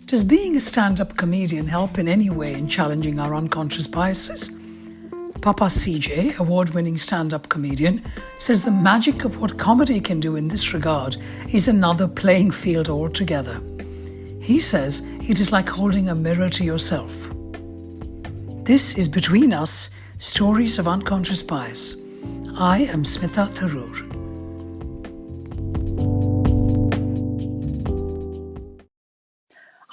Does being a stand-up comedian help in any way in challenging our unconscious biases? Papa CJ, award-winning stand-up comedian, says the magic of what comedy can do in this regard is another playing field altogether. He says it is like holding a mirror to yourself. This is Between Us, Stories of Unconscious Bias. I am Smita Tharoor.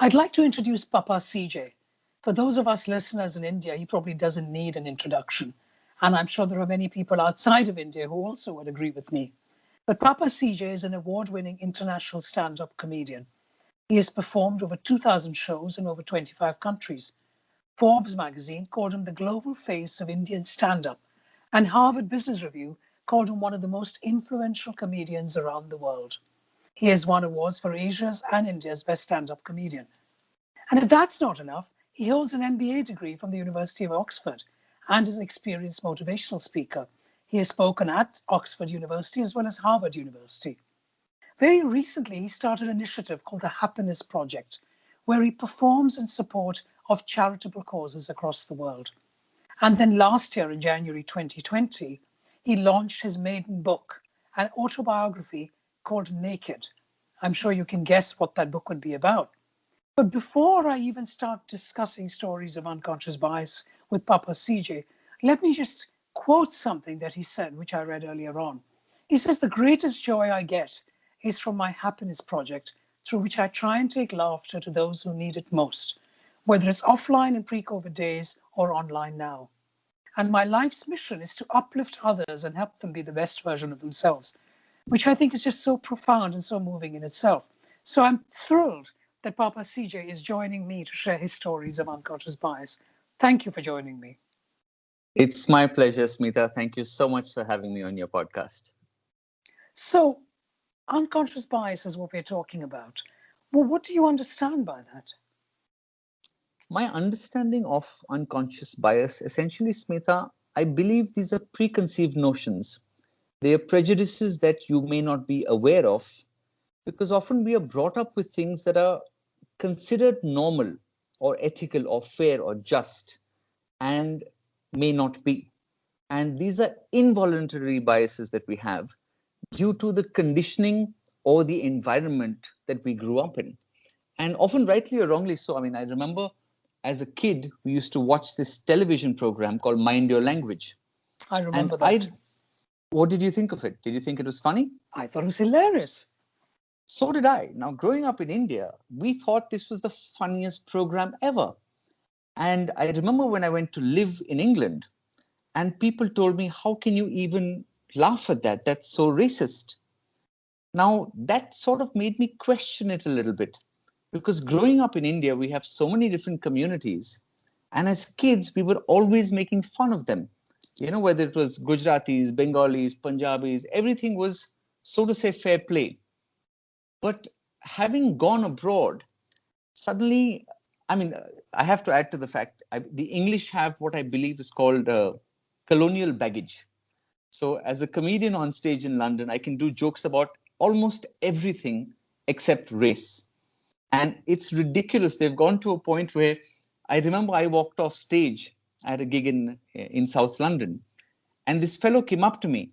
I'd like to introduce Papa CJ. For those of us listeners in India, he probably doesn't need an introduction. And I'm sure there are many people outside of India who also would agree with me. But Papa CJ is an award-winning international stand-up comedian. He has performed over 2,000 shows in over 25 countries. Forbes Magazine called him the global face of Indian stand-up, and Harvard Business Review called him one of the most influential comedians around the world. He has won awards for Asia's and India's best stand-up comedian. And if that's not enough, he holds an MBA degree from the University of Oxford and is an experienced motivational speaker. He has spoken at Oxford University as well as Harvard University. Very recently, he started an initiative called the Happiness Project, where he performs in support of charitable causes across the world. And then last year, in January 2020, he launched his maiden book, an autobiography called Naked. I'm sure you can guess what that book would be about. But before I even start discussing stories of unconscious bias with Papa CJ, let me just quote something that he said, which I read earlier on. He says, "The greatest joy I get is from my happiness project, through which I try and take laughter to those who need it most, whether it's offline in pre-COVID days or online now. And my life's mission is to uplift others and help them be the best version of themselves," which I think is just so profound and so moving in itself. So I'm thrilled that Papa CJ is joining me to share his stories of unconscious bias. Thank you for joining me. It's my pleasure, Smita. Thank you so much for having me on your podcast. So, unconscious bias is what we're talking about. Well, what do you understand by that? My understanding of unconscious bias, essentially, Smita, I believe these are preconceived notions. They are prejudices that you may not be aware of, because often we are brought up with things that are considered normal or ethical or fair or just and may not be. And these are involuntary biases that we have due to the conditioning or the environment that we grew up in. And often rightly or wrongly so. I mean, I remember as a kid, we used to watch this television program called Mind Your Language. I remember that. What did you think of it? Did you think it was funny? I thought it was hilarious. So did I. Now, growing up in India, we thought this was the funniest program ever. And I remember when I went to live in England, and people told me, how can you even laugh at that? That's so racist. Now, that sort of made me question it a little bit, because growing up in India, we have so many different communities. And as kids, we were always making fun of them. You know, whether it was Gujaratis, Bengalis, Punjabis, everything was, so to say, fair play. But having gone abroad, suddenly, I mean, I have to add to the fact, the English have what I believe is called colonial baggage. So as a comedian on stage in London, I can do jokes about almost everything except race. And it's ridiculous. They've gone to a point where I remember I walked off stage at a gig in South London, and this fellow came up to me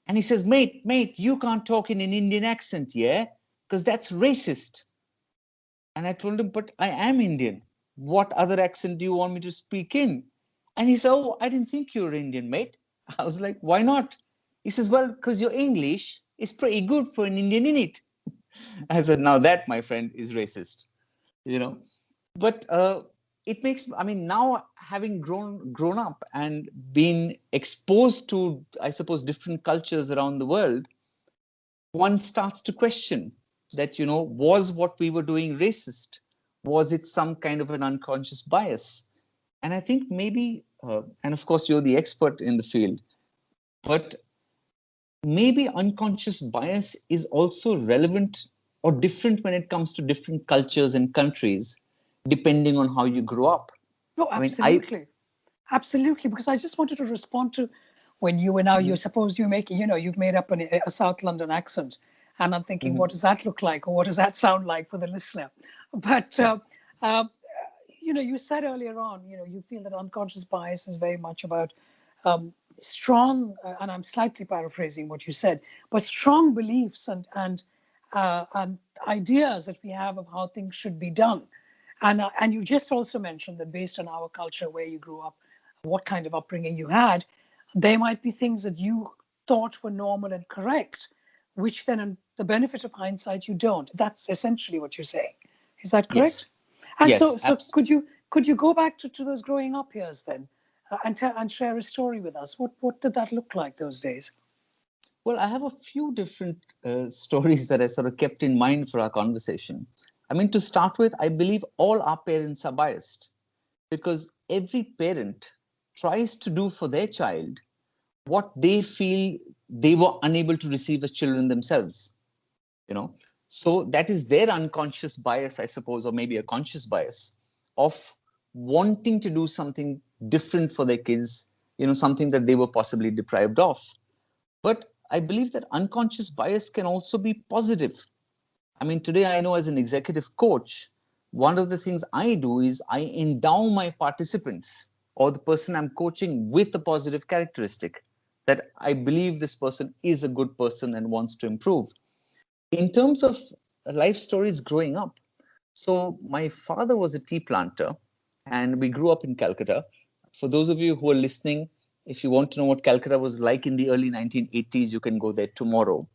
and he says, mate, you can't talk in an Indian accent, yeah? Because that's racist. And I told him, but I am Indian. What other accent do you want me to speak in? And he said, oh, I didn't think you were Indian, mate. I was like, why not? He says, well, because your English is pretty good for an Indian innit. I said, now that, my friend, is racist, you know. But it makes, I mean, now having grown up and been exposed to, I suppose, different cultures around the world, one starts to question that, you know, was what we were doing racist? Was it some kind of an unconscious bias? And I think maybe, and of course, you're the expert in the field, but maybe unconscious bias is also relevant or different when it comes to different cultures and countries, depending on how you grew up. No, absolutely. Absolutely. Because I just wanted to respond to when you were now, you suppose you're making, you know, you've made up a South London accent. And I'm thinking, what does that look like? Or what does that sound like for the listener? But Uh, you said earlier on, you feel that unconscious bias is very much about strong, and I'm slightly paraphrasing what you said, but strong beliefs and ideas that we have of how things should be done. And you just also mentioned that based on our culture, where you grew up, what kind of upbringing you had, there might be things that you thought were normal and correct, which then, in the benefit of hindsight, you don't. That's essentially what you're saying. Is that Yes, correct? And yes, so could you go back to those growing up years then, and share a story with us? What did that look like those days? Well, I have a few different stories that I sort of kept in mind for our conversation. I mean, to start with, I believe all our parents are biased because every parent tries to do for their child what they feel they were unable to receive as children themselves, you know. So that is their unconscious bias, I suppose, or maybe a conscious bias of wanting to do something different for their kids, something that they were possibly deprived of. But I believe that unconscious bias can also be positive. I mean, today I know as an executive coach, one of the things I do is I endow my participants or the person I'm coaching with a positive characteristic that I believe this person is a good person and wants to improve. In terms of life stories growing up, so my father was a tea planter and we grew up in Calcutta. For those of you who are listening, if you want to know what Calcutta was like in the early 1980s, you can go there tomorrow.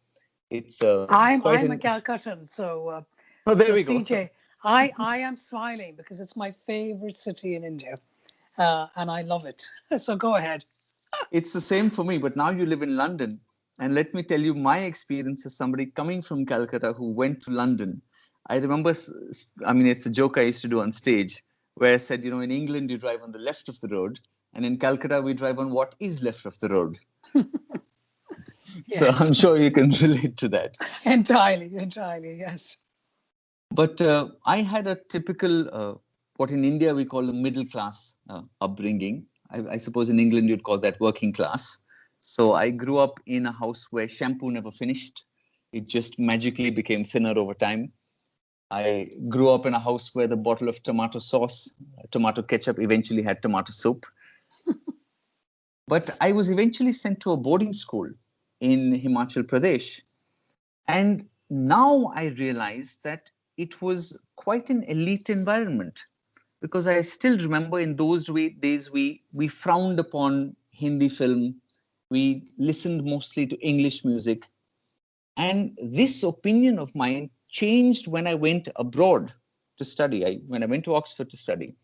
It's quite I'm a an. Calcuttan, so Oh, there we go. CJ, I am smiling because it's my favorite city in India, and I love it. So go ahead. It's the same for me, but now you live in London. And let me tell you my experience as somebody coming from Calcutta who went to London. I remember, I mean, it's a joke I used to do on stage where I said, in England, you drive on the left of the road. And in Calcutta, we drive on what is left of the road. So Yes, I'm sure you can relate to that. entirely, yes. But I had a typical, what in India we call a middle class upbringing. I suppose in England you'd call that working class. So I grew up in a house where shampoo never finished. It just magically became thinner over time. I grew up in a house where the bottle of tomato sauce, tomato ketchup, eventually had tomato soup. But I was eventually sent to a boarding school in Himachal Pradesh. And now I realize that it was quite an elite environment because I still remember in those days we frowned upon Hindi film, we listened mostly to English music, and this opinion of mine changed when I went abroad to study. When I went to Oxford to study,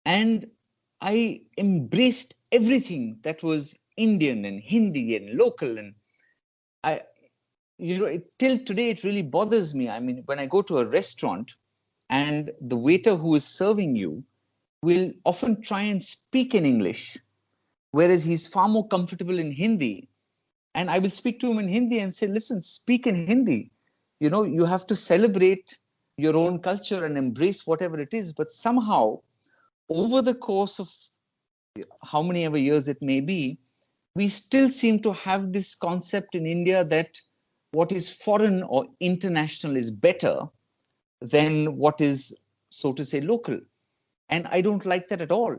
and I embraced everything that was Indian and Hindi and local, and I till today it really bothers me. I mean, when I go to a restaurant and the waiter who is serving you will often try and speak in English, whereas he's far more comfortable in Hindi. And I will speak to him in Hindi and say, listen, speak in Hindi. You have to celebrate your own culture and embrace whatever it is. But somehow, over the course of how many ever years it may be, we still seem to have this concept in India that what is foreign or international is better than what is, so to say, local. And I don't like that at all.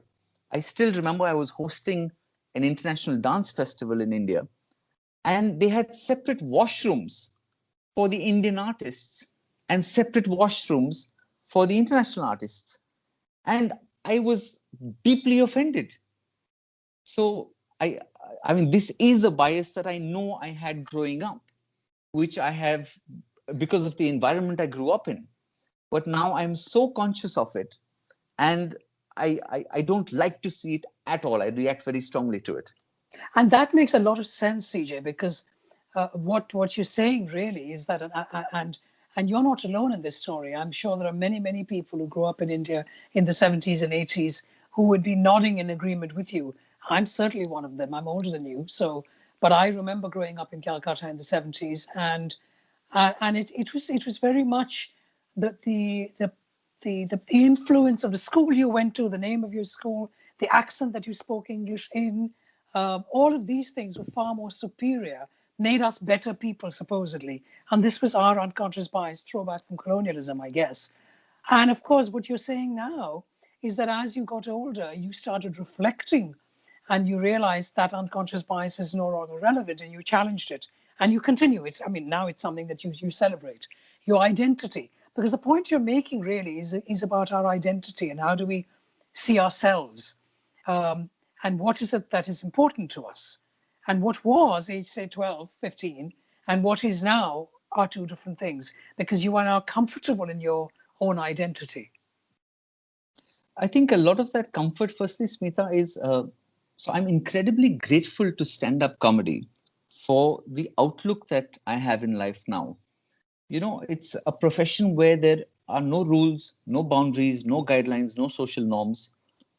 I still remember I was hosting an international dance festival in India, and they had separate washrooms for the Indian artists and separate washrooms for the international artists. And I was deeply offended. So I mean, this is a bias that I know I had growing up, which I have because of the environment I grew up in. But now I'm so conscious of it, and I don't like to see it at all. I react very strongly to it. And that makes a lot of sense, CJ, because what you're saying really is that, and you're not alone in this story. I'm sure there are many people who grew up in India in the 70s and 80s who would be nodding in agreement with you. I'm certainly one of them. I'm older than you, so but I remember growing up in Calcutta in the 70s, and it was very much the influence of the school you went to, the name of your school, the accent that you spoke English in, all of these things were far more superior, made us better people, supposedly. And this was our unconscious bias, throwback from colonialism, I guess. And of course, what you're saying now is that as you got older, you started reflecting and you realized that unconscious bias is no longer relevant and you challenged it and you continue. I mean, now it's something that you celebrate your identity. Because the point you're making really is about our identity and how do we see ourselves, um, and what is it that is important to us. And what was age, say, 12, 15, and what is now are two different things because you are now comfortable in your own identity. I think a lot of that comfort, firstly, Smita, is so I'm incredibly grateful to stand up comedy for the outlook that I have in life now. You know, it's a profession where there are no rules, no boundaries, no guidelines, no social norms.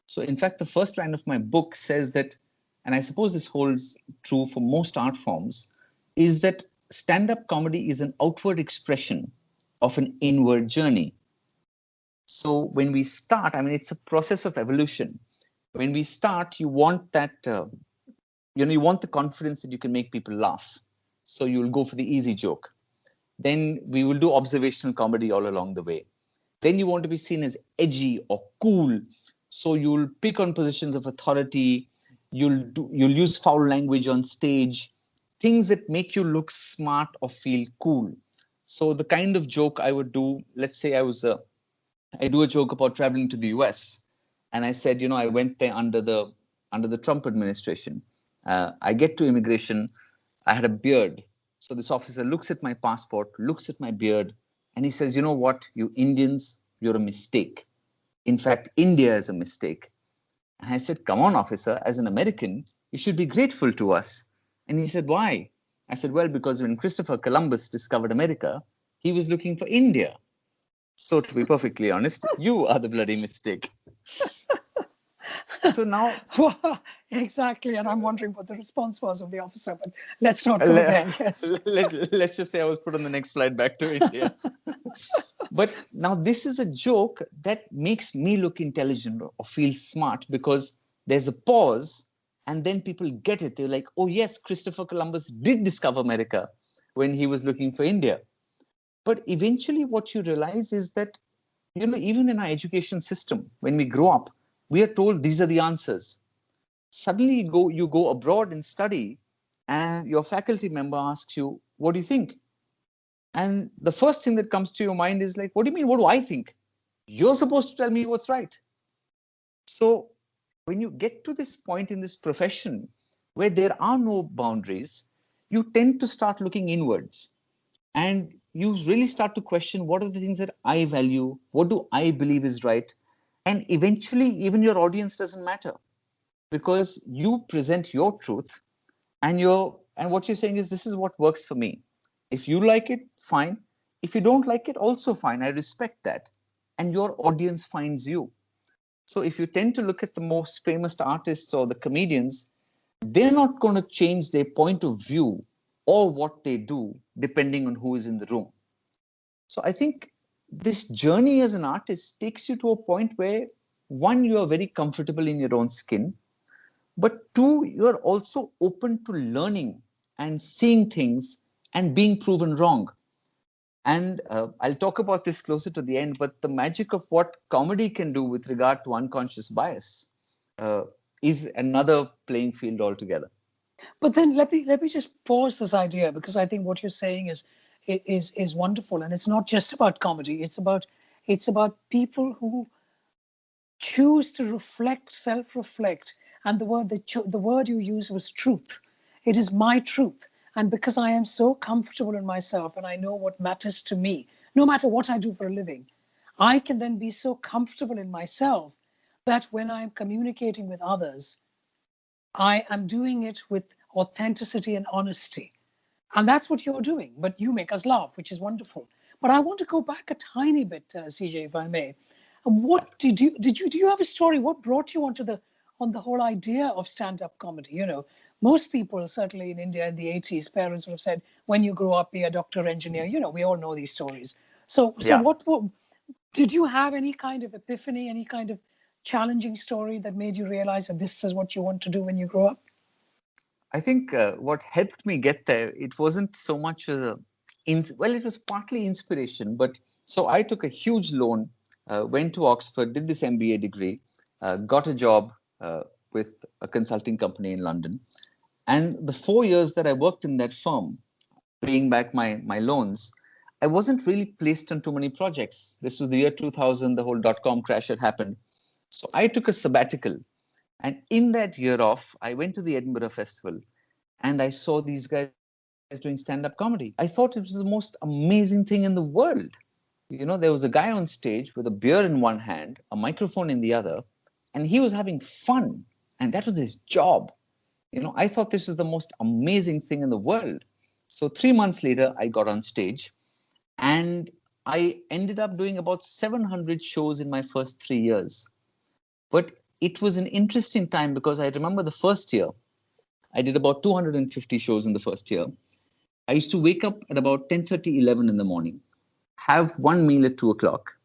So, in fact, the first line of my book says that, and I suppose this holds true for most art forms, is that stand up comedy is an outward expression of an inward journey. So when we start, I mean, it's a process of evolution. When we start, you want that, you want the confidence that you can make people laugh. So you'll go for the easy joke. Then we will do observational comedy all along the way. Then you want to be seen as edgy or cool. So you'll pick on positions of authority. You'll use foul language on stage, things that make you look smart or feel cool. So the kind of joke I would do, let's say I do a joke about traveling to the US, and I said, I went there under the Trump administration. I get to immigration, I had a beard, so this officer looks at my passport, looks at my beard, and he says, "You know what, you Indians, you're a mistake. In fact, India is a mistake." And I said, "Come on, officer, as an American, you should be grateful to us." And he said, "Why?" I said, "Well, because when Christopher Columbus discovered America, he was looking for India. So, to be perfectly honest, you are the bloody mistake." So now, Exactly. And I'm wondering what the response was of the officer, but let's not go let, there. Yes. let's just say I was put on the next flight back to India. But now, this is a joke that makes me look intelligent or feel smart because there's a pause, and then people get it. They're like, "Oh, yes, Christopher Columbus did discover America when he was looking for India." But eventually, what you realize is that, even in our education system, when we grow up, we are told these are the answers. Suddenly you go abroad and study, and your faculty member asks you, "What do you think?" And the first thing that comes to your mind is like, "What do you mean, what do I think? You're supposed to tell me what's right." So when you get to this point in this profession where there are no boundaries, you tend to start looking inwards, and you really start to question, what are the things that I value, what do I believe is right. And eventually even your audience doesn't matter, because you present your truth, and what you're saying is, this is what works for me. If you like it, fine. If you don't like it, also fine. I respect that. And your audience finds you. So if you tend to look at the most famous artists or the comedians, they're not going to change their point of view or what they do depending on who is in the room. So I think this journey as an artist takes you to a point where, one, you are very comfortable in your own skin, but two, you're also open to learning and seeing things and being proven wrong. And I'll talk about this closer to the end, but the magic of what comedy can do with regard to unconscious bias uh, is another playing field altogether. But then let me just pause this idea because I think what you're saying is wonderful. And it's not just about comedy. It's about people who choose to reflect, self-reflect. And the word you use was truth. It is my truth. And because I am so comfortable in myself and I know what matters to me, no matter what I do for a living, I can then be so comfortable in myself that when I'm communicating with others, I am doing it with authenticity and honesty. And that's what you're doing. But you make us laugh, which is wonderful. But I want to go back a tiny bit, CJ, if I may. What do you have a story? What brought you on the whole idea of stand-up comedy? Most people, certainly in India in the 80s, parents would have said, when you grow up, be a doctor, engineer. We all know these stories. So Yeah. what did you have any kind of epiphany, any kind of challenging story that made you realize that this is what you want to do when you grow up? I think what helped me get there, it wasn't so much well, it was partly inspiration, but so I took a huge loan went to Oxford, did this MBA degree, got a job with a consulting company in London. And the 4 years that I worked in that firm, paying back my loans, I wasn't really placed on too many projects. This was the year 2000, the whole dot-com crash had happened. So I took a sabbatical. And in that year off, I went to the Edinburgh Festival and I saw these guys doing stand-up comedy. I thought it was the most amazing thing in the world. There was a guy on stage with a beer in one hand, a microphone in the other, and he was having fun. And that was his job. I thought this was the most amazing thing in the world. So 3 months later, I got on stage and I ended up doing about 700 shows in my first 3 years. But it was an interesting time because I remember the first year, I did about 250 shows in the first year. I used to wake up at about 10:30, 11 in the morning, have one meal at 2 o'clock.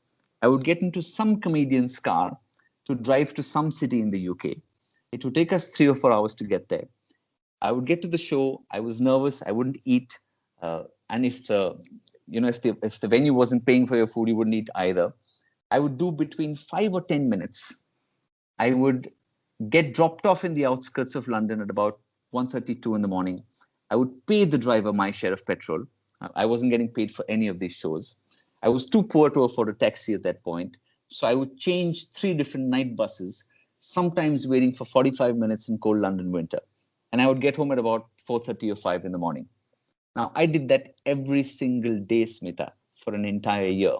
I would get into some comedian's car to drive to some city in the UK. It would take us 3 or 4 hours to get there. I would get to the show. I was nervous. I wouldn't eat. And if the venue wasn't paying for your food, you wouldn't eat either. I would do between 5 or 10 minutes. I would get dropped off in the outskirts of London at about 1:32 in the morning. I would pay the driver my share of petrol. I wasn't getting paid for any of these shows. I was too poor to afford a taxi at that point. So I would change 3 different night buses, sometimes waiting for 45 minutes in cold London winter. And I would get home at about 4:30 or 5 in the morning. Now, I did that every single day, Smita, for an entire year.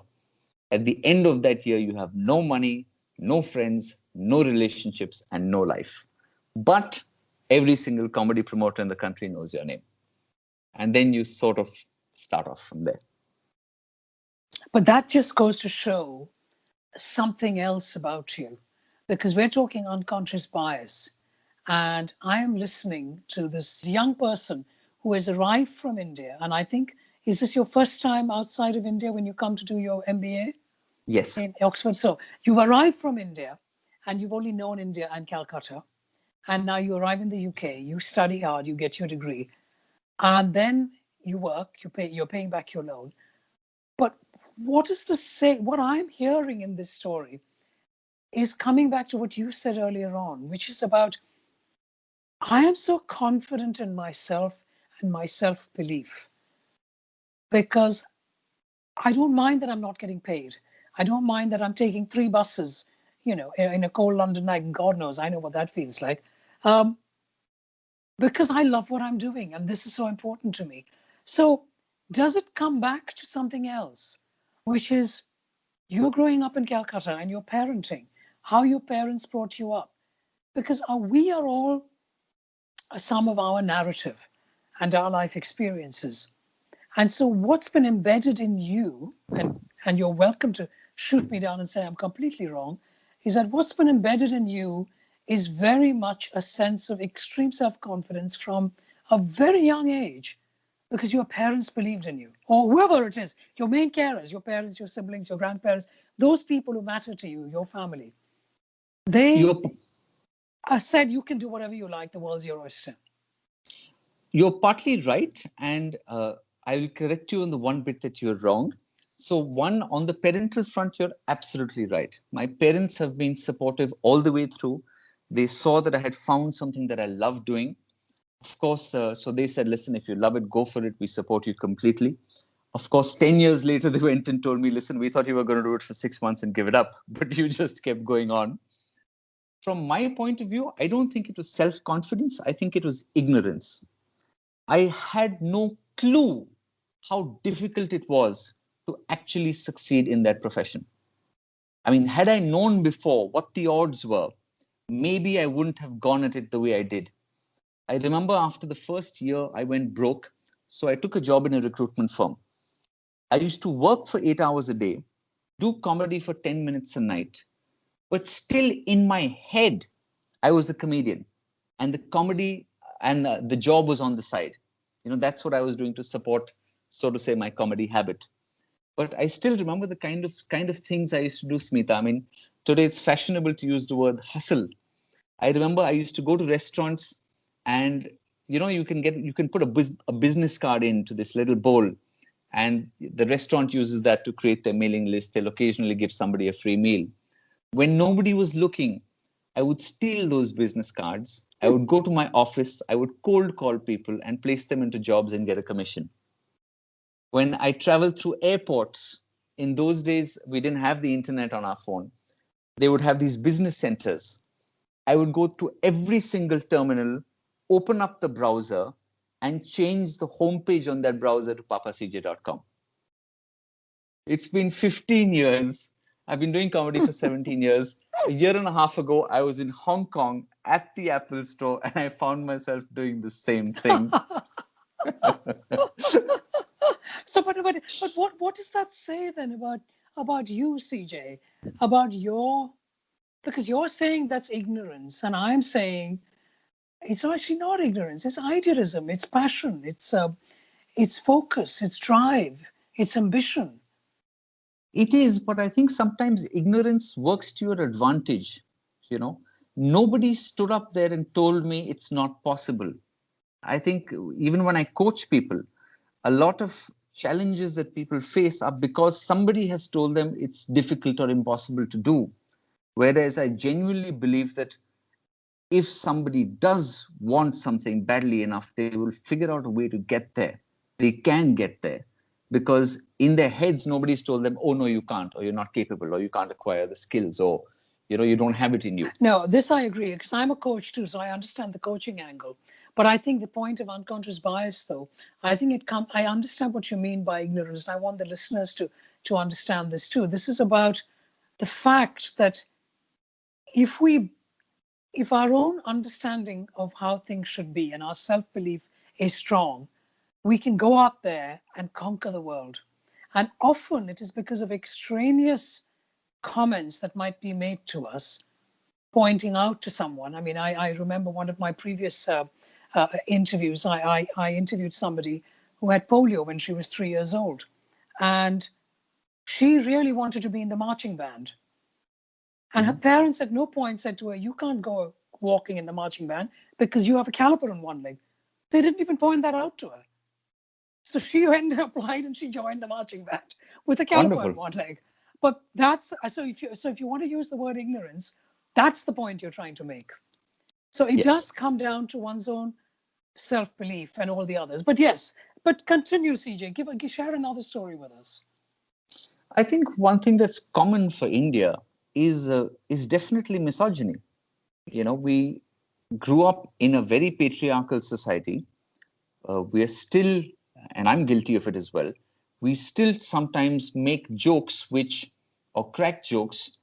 At the end of that year, you have no money, no friends, no relationships, and no life. But every single comedy promoter in the country knows your name. And then you sort of start off from there. But that just goes to show something else about you, because we're talking unconscious bias. And I am listening to this young person who has arrived from India. And I think, is this your first time outside of India when you come to do your MBA? Yes. In Oxford. So you've arrived from India and you've only known India and Calcutta. And now you arrive in the UK, you study hard, you get your degree, and then you work, you're paying back your loan. But what is what I'm hearing in this story is coming back to what you said earlier on, which is about, I am so confident in myself and my self-belief because I don't mind that I'm not getting paid. I don't mind that I'm taking 3 buses, in a cold London night. God knows, I know what that feels like. Because I love what I'm doing and this is so important to me. So does it come back to something else, which is you're growing up in Calcutta and you're parenting, how your parents brought you up? Because we are all a sum of our narrative and our life experiences. And so what's been embedded in you, and you're welcome to shoot me down and say I'm completely wrong, is that what's been embedded in you is very much a sense of extreme self-confidence from a very young age because your parents believed in you, or whoever it is, your main carers, your parents, your siblings, your grandparents, those people who matter to you, your family. They said you can do whatever you like, the world's your oyster. You're partly right. And I will correct you on the one bit that you're wrong. So one, on the parental front, you're absolutely right. My parents have been supportive all the way through. They saw that I had found something that I love doing. Of course, so they said, listen, if you love it, go for it. We support you completely. Of course, 10 years later, they went and told me, listen, we thought you were going to do it for 6 months and give it up, but you just kept going on. From my point of view, I don't think it was self-confidence. I think it was ignorance. I had no clue how difficult it was to actually succeed in that profession. I mean, had I known before what the odds were, maybe I wouldn't have gone at it the way I did. I remember after the first year, I went broke. So I took a job in a recruitment firm. I used to work for 8 hours a day, do comedy for 10 minutes a night, but still in my head, I was a comedian. And the comedy and the job was on the side. That's what I was doing to support, so to say, my comedy habit. But I still remember the kind of things I used to do, Smita. I mean, today it's fashionable to use the word hustle. I remember I used to go to restaurants and you can put a business card into this little bowl And the restaurant uses that to create their mailing list. They'll occasionally give somebody a free meal. When nobody was looking, I would steal those business cards. I would go to my office. I would cold call people and place them into jobs and get a commission. When I traveled through airports, in those days, we didn't have the internet on our phone. They would have these business centers. I would go to every single terminal, open up the browser, and change the homepage on that browser to papacj.com. It's been 15 years. I've been doing comedy for 17 years. A year and a half ago, I was in Hong Kong at the Apple store, and I found myself doing the same thing. So, but what does that say then about you, CJ? About your, because you're saying that's ignorance, and I'm saying it's actually not ignorance. It's idealism. It's passion. It's focus. It's drive. It's ambition. It is, but I think sometimes ignorance works to your advantage. You know, nobody stood up there and told me it's not possible. I think even when I coach people, a lot of challenges that people face are because somebody has told them it's difficult or impossible to do. Whereas I genuinely believe that if somebody does want something badly enough, they will figure out a way to get there. They can get there because in their heads, nobody's told them, oh, no, you can't, or you're not capable, or you can't acquire the skills, or, you know, you don't have it in you. No, this I agree, because I'm a coach too, so I understand the coaching angle. But I think the point of unconscious bias, though, I think I understand what you mean by ignorance. I want the listeners to understand this too. This is about the fact that if our own understanding of how things should be and our self-belief is strong, we can go out there and conquer the world. And often it is because of extraneous comments that might be made to us, pointing out to someone. I mean, I remember one of my previous interviews, I interviewed somebody who had polio when she was 3 years old. And she really wanted to be in the marching band. And her parents at no point said to her, you can't go walking in the marching band because you have a caliper on one leg. They didn't even point that out to her. So she ended up applied and she joined the marching band with a caliper on one leg. But that's so if you want to use the word ignorance, that's the point you're trying to make. So it does come down to one's own self-belief and all the others. But yes, but continue, CJ. Share another story with us. I think one thing that's common for India is definitely misogyny. You know, we grew up in a very patriarchal society. We are still, and I'm guilty of it as well, we still sometimes make jokes or crack jokes,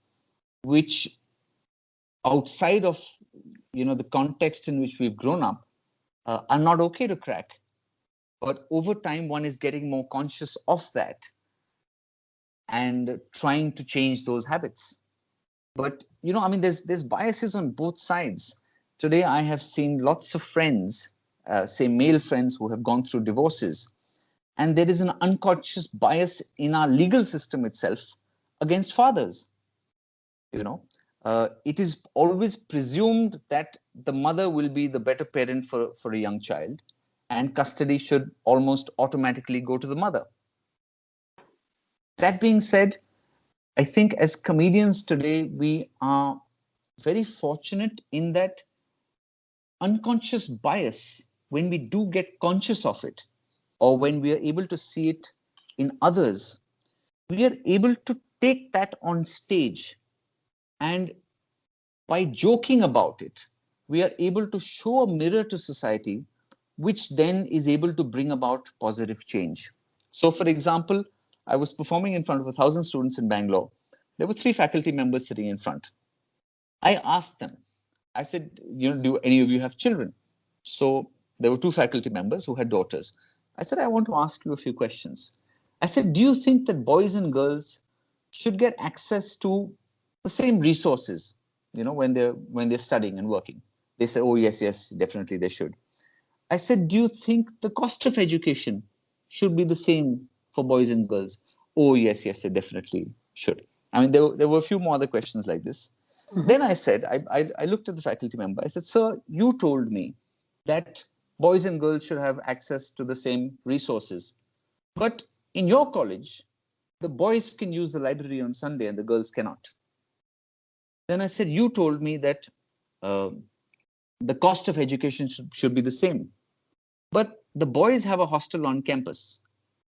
which outside of, you know, the context in which we've grown up, are not okay to crack. But over time, one is getting more conscious of that and trying to change those habits. But, you know, I mean, there's biases on both sides. Today, I have seen lots of friends, say male friends who have gone through divorces, and there is an unconscious bias in our legal system itself against fathers. You know, it is always presumed that the mother will be the better parent for a young child, and custody should almost automatically go to the mother. That being said, I think as comedians today, we are very fortunate in that unconscious bias, when we do get conscious of it, or when we are able to see it in others, we are able to take that on stage. And by joking about it, we are able to show a mirror to society, which then is able to bring about positive change. So, for example, I was performing in front of 1,000 students in Bangalore. There were 3 faculty members sitting in front. I asked them, I said, you know, do any of you have children? So there were 2 faculty members who had daughters. I said, I want to ask you a few questions. I said, do you think that boys and girls should get access to the same resources, you know, when they're studying and working? They said, oh, yes, definitely they should. I said, do you think the cost of education should be the same for boys and girls? Oh, yes, they definitely should. I mean, there were a few more other questions like this. Then I said, I looked at the faculty member. I said, sir, you told me that boys and girls should have access to the same resources. But in your college, the boys can use the library on Sunday and the girls cannot. Then I said, you told me that uh, the cost of education should be the same. But the boys have a hostel on campus.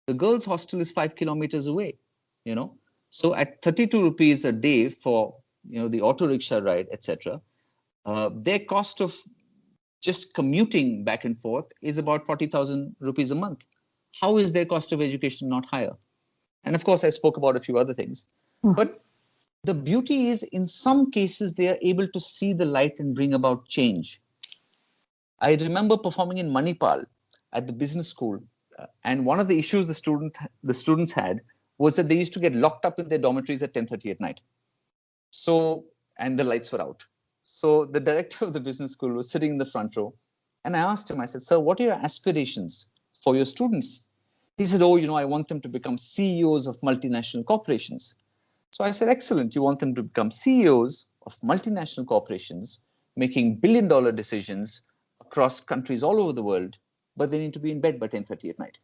The girls' hostel is 5 kilometers away, you know. So at 32 rupees a day for, the auto rickshaw ride, etc., their cost of just commuting back and forth is about 40,000 rupees a month. How is their cost of education not higher? And of course, I spoke about a few other things. But the beauty is, in some cases, they are able to see the light and bring about change. I remember performing in Manipal at the business school, and one of the issues the students had was that they used to get locked up in their dormitories at 10:30 at night. So, and the lights were out. So the director of the business school was sitting in the front row, and I asked him, I said, "Sir, what are your aspirations for your students?" He said, "Oh, I want them to become CEOs of multinational corporations." So I said, "Excellent. You want them to become CEOs of multinational corporations, making billion-dollar decisions across countries all over the world, but they need to be in bed by 10:30 at night."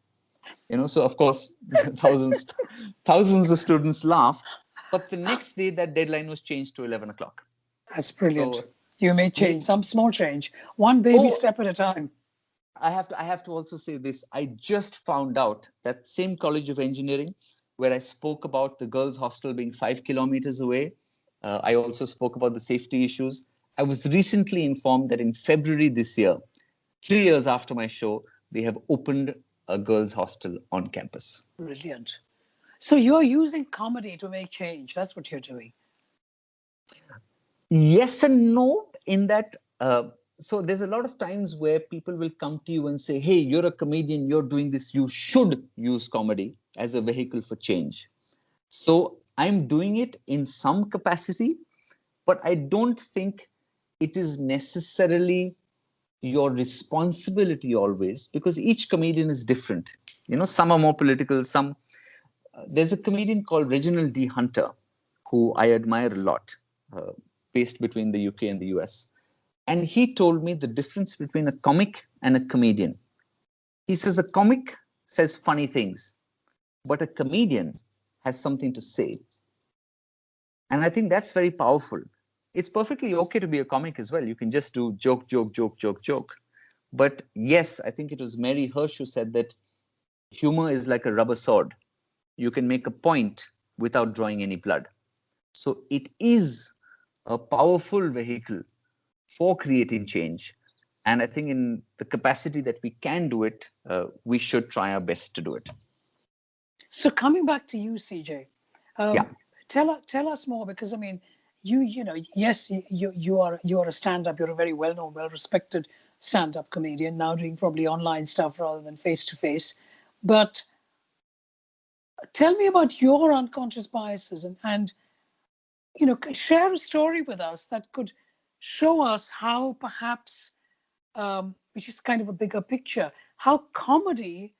So of course, thousands of students laughed. But the next day, that deadline was changed to 11 o'clock. That's brilliant. So, You made change, some small change, one baby oh, step at a time. I have to also say this. I just found out that same College of Engineering, where I spoke about the girls' hostel being 5 kilometers away. I also spoke about the safety issues. I was recently informed that in February this year, 3 years after my show, they have opened a girls' hostel on campus. Brilliant. So you're using comedy to make change. That's what you're doing. Yes and no, in that, so there's a lot of times where people will come to you and say, "Hey, you're a comedian, you're doing this, you should use comedy as a vehicle for change." So I'm doing it in some capacity, but I don't think it is necessarily your responsibility always, because each comedian is different. Some are more political, some. There's a comedian called Reginald D. Hunter, who I admire a lot, uh, based between the UK and the US. And he told me the difference between a comic and a comedian. He says a comic says funny things, but a comedian has something to say. And I think that's very powerful. It's perfectly okay to be a comic as well. You can just do joke, joke, joke, joke, joke. But yes, I think it was Mary Hirsch who said that humor is like a rubber sword. You can make a point without drawing any blood. So it is a powerful vehicle for creating change. And I think in the capacity that we can do it, we should try our best to do it. So coming back to you, CJ, Yeah. tell us more, because I mean, yes, you're a stand-up. You're a very well-known, well-respected stand-up comedian, now doing probably online stuff rather than face-to-face. But tell me about your unconscious biases, and share a story with us that could show us how perhaps, which is kind of a bigger picture, how comedy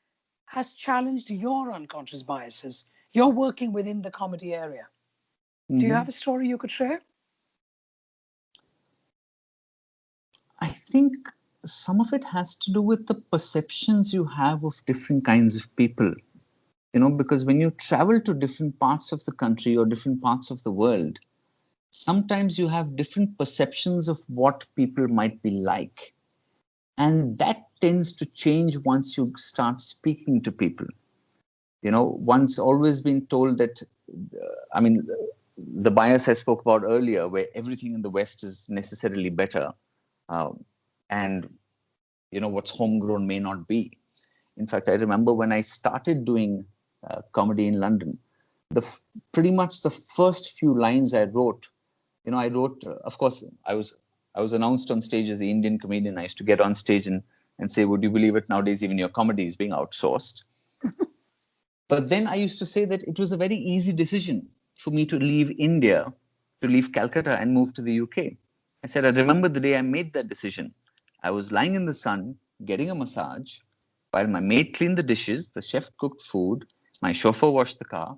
has challenged your unconscious biases. You're working within the comedy area. Do you have a story you could share? I think some of it has to do with the perceptions you have of different kinds of people. Because when you travel to different parts of the country or different parts of the world, sometimes you have different perceptions of what people might be like. And that tends to change once you start speaking to people. One's always been told that, I mean, the bias I spoke about earlier, where everything in the West is necessarily better, and what's homegrown may not be. In fact, I remember when I started doing comedy in London, pretty much the first few lines I wrote, of course, I was announced on stage as the Indian comedian. I used to get on stage and say, "Would you believe it? Nowadays, even your comedy is being outsourced." But then I used to say that it was a very easy decision for me to leave India, to leave Calcutta and move to the UK. I said, I remember the day I made that decision. I was lying in the sun, getting a massage, while my maid cleaned the dishes, the chef cooked food, my chauffeur washed the car,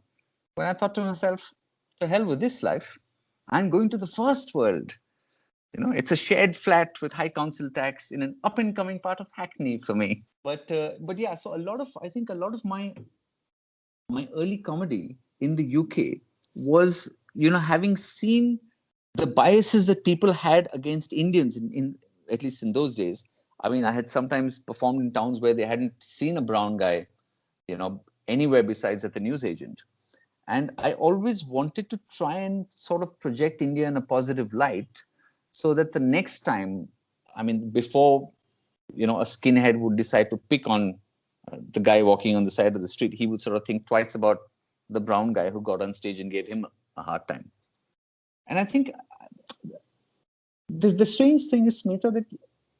when I thought to myself, to hell with this life. I'm going to the first world. It's a shared flat with high council tax in an up and coming part of Hackney for me. But yeah, so I think a lot of my my early comedy in the UK was, having seen the biases that people had against Indians in at least in those days. I mean, I had sometimes performed in towns where they hadn't seen a brown guy, anywhere besides at the newsagent. And I always wanted to try and sort of project India in a positive light so that the next time, I mean, before, a skinhead would decide to pick on the guy walking on the side of the street, he would sort of think twice about the brown guy who got on stage and gave him a hard time. And I think the strange thing is, Smita, that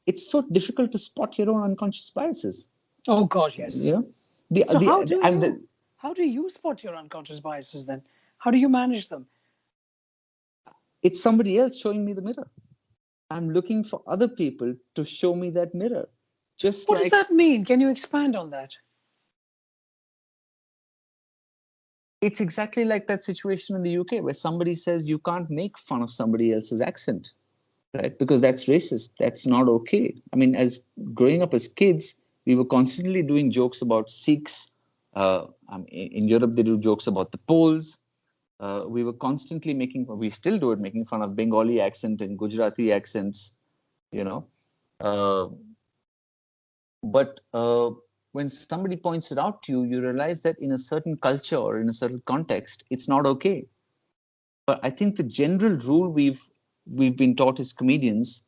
it's so difficult to spot your own unconscious biases. Oh gosh, yes. You know, the So how do and you how do you spot your unconscious biases then? How do you manage them? it's somebody else showing me the mirror. I'm looking for other people to show me that mirror. Just What does like that mean? Can you expand on that? it's exactly like that situation in the UK where somebody says you can't make fun of somebody else's accent, right? Because that's racist. That's not okay. I mean, as growing up as kids, we were constantly doing jokes about Sikhs. In Europe, they do jokes about the Poles. We were constantly we still do it, making fun of Bengali accent and Gujarati accents, you know. Uh, but when somebody points it out to you, you realize that in a certain culture or in a certain context, it's not okay. But I think the general rule we've been taught as comedians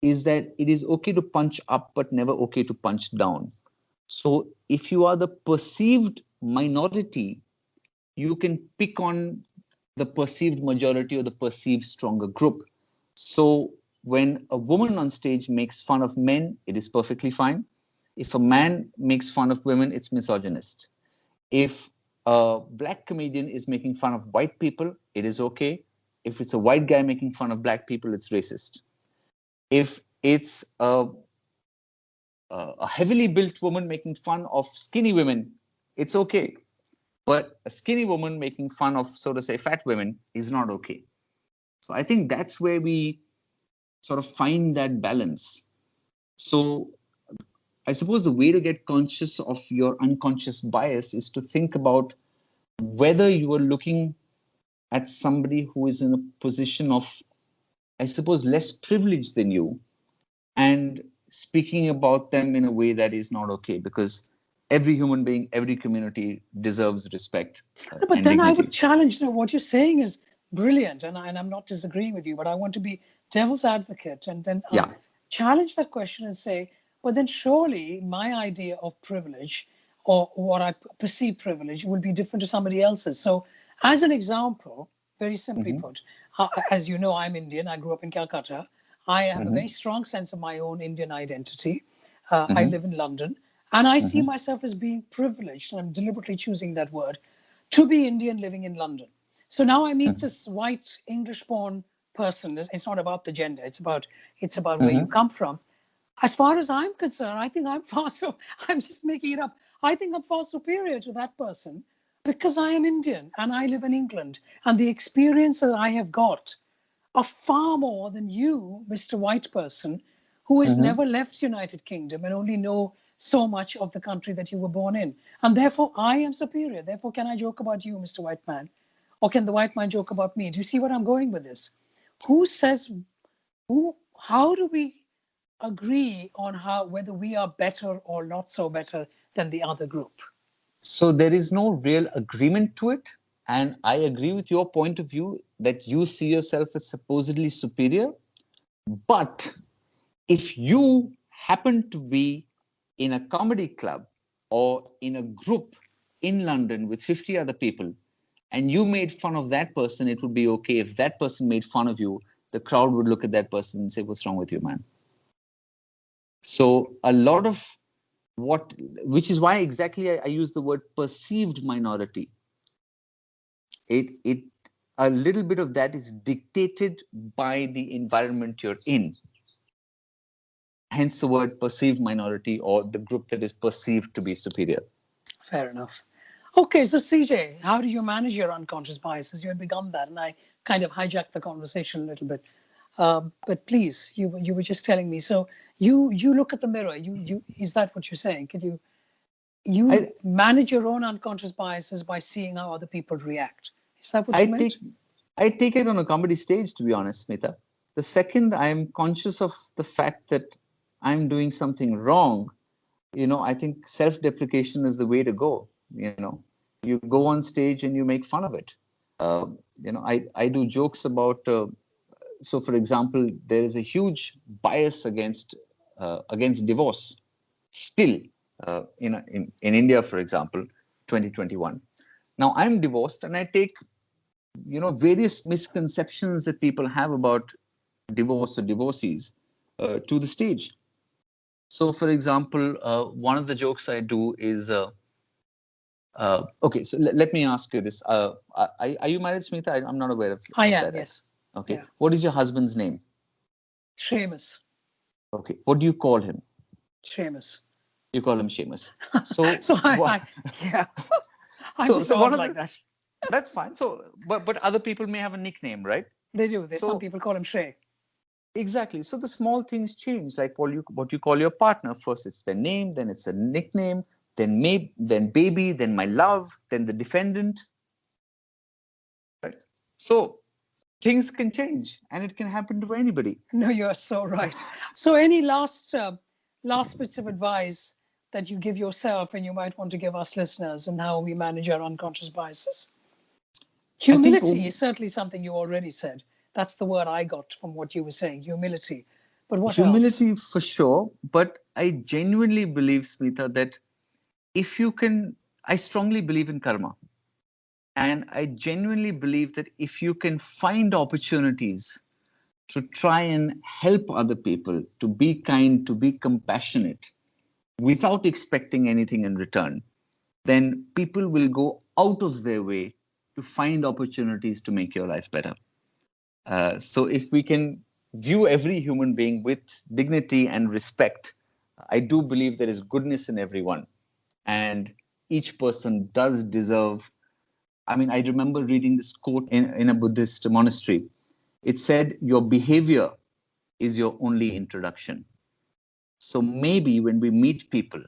is that it is okay to punch up, but never okay to punch down. So if you are the perceived minority, you can pick on the perceived majority or the perceived stronger group. So when a woman on stage makes fun of men, it is perfectly fine. If a man makes fun of women, it's misogynist. If a black comedian is making fun of white people, it is okay. If it's a white guy making fun of black people, it's racist. If it's a heavily built woman making fun of skinny women, it's okay. But a skinny woman making fun of, so to say, fat women is not okay. So I think that's where we sort of find that balance. So I suppose the way to get conscious of your unconscious bias is to think about whether you are looking at somebody who is in a position of, I suppose, less privilege than you and speaking about them in a way that is not okay, because every human being, every community deserves respect No, but and then I would dignity. challenge, what you're saying is brilliant, and I'm not disagreeing with you, but I want to be devil's advocate and then Yeah. challenge that question and say, but then surely my idea of privilege or what I perceive privilege will be different to somebody else's. So, as an example, very simply Mm-hmm. put, as you know, I'm Indian. I grew up in Calcutta. I have a Mm-hmm. very strong sense of my own Indian identity. I Mm-hmm. live in London, and I see Mm-hmm. myself as being privileged, and I'm deliberately choosing that word, to be Indian living in London. So now I meet this white English-born person. It's not about the gender. It's about where you Mm-hmm. come from. As far as I'm concerned, I think I'm far so. I'm just making it up. I think I'm far superior to that person because I am Indian and I live in England, and the experience that I have got are far more than you, Mr. White person, who has Mm-hmm. never left United Kingdom and only know so much of the country that you were born in. And therefore, I am superior. Therefore, can I joke about you, Mr. White man? Or can the white man joke about me? Do you see what I'm going with this? Who says, how do we agree on whether we are better or not so better than the other group? So there is no real agreement to it. And I agree with your point of view that you see yourself as supposedly superior. But if you happen to be in a comedy club or in a group in London with 50 other people and you made fun of that person, it would be okay. If that person made fun of you, the crowd would look at that person and say, "What's wrong with you, man?" So a lot of what, which is why exactly I use the word perceived minority. It a little bit of that is dictated by the environment you're in. Hence the word perceived minority, or the group that is perceived to be superior. Fair enough. Okay, so CJ, how do you manage your unconscious biases? You had begun that, and I kind of hijacked the conversation a little bit. But please, you were just telling me. So you look at the mirror. You is that what you're saying? Could you you manage your own unconscious biases by seeing how other people react. Is that what you meant? I take it on a comedy stage, to be honest, Smita. The second I'm conscious of the fact that I'm doing something wrong, I think self-deprecation is the way to go. You go on stage and you make fun of it. I do jokes about. So, for example, there is a huge bias against divorce still in India, for example, 2021. Now, I'm divorced, and I take various misconceptions that people have about divorce or divorcees to the stage. So, for example, one of the jokes I do is, okay, so let me ask you this. Are you married, Smita? I'm not aware of I that. am, yes. Okay. Yeah. What is your husband's name? Seamus. Okay. What do you call him? Seamus. You call him Seamus. So, yeah. I so was one of like that. That's fine. So, but other people may have a nickname, right? They do. Some people call him Shay. Exactly. So the small things change, like what you call your partner. First, it's their name, then it's a nickname, then baby, then my love, then the defendant. Right. So things can change, and it can happen to anybody. No, you're so right. So, any last bits of advice that you give yourself and you might want to give us listeners on how we manage our unconscious biases? Humility is certainly something you already said. That's the word I got from what you were saying, humility. But what Humility else? for sure. But I genuinely believe, Smita, that if you can, I strongly believe in karma. And I genuinely believe that if you can find opportunities to try and help other people, to be kind, to be compassionate, without expecting anything in return, then people will go out of their way to find opportunities to make your life better. So if we can view every human being with dignity and respect, I do believe there is goodness in everyone. And each person does deserve. I mean, I remember reading this quote in a Buddhist monastery. It said, "Your behavior is your only introduction." So maybe when we meet people,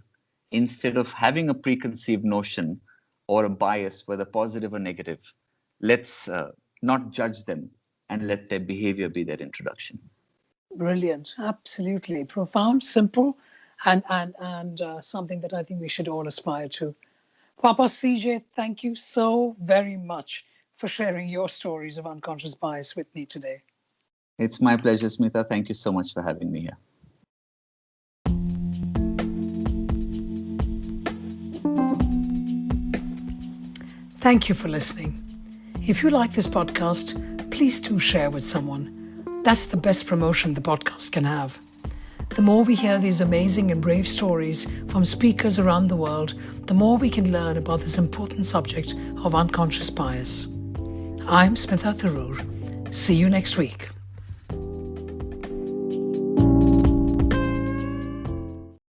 instead of having a preconceived notion or a bias, whether positive or negative, let's not judge them and let their behavior be their introduction. Brilliant. Absolutely. Profound, simple, and something that I think we should all aspire to. Papa CJ, thank you so very much for sharing your stories of unconscious bias with me today. It's my pleasure, Smita. Thank you so much for having me here. Thank you for listening. If you like this podcast, please do share with someone. That's the best promotion the podcast can have. The more we hear these amazing and brave stories from speakers around the world, the more we can learn about this important subject of unconscious bias. I'm Smita Tharoor. See you next week.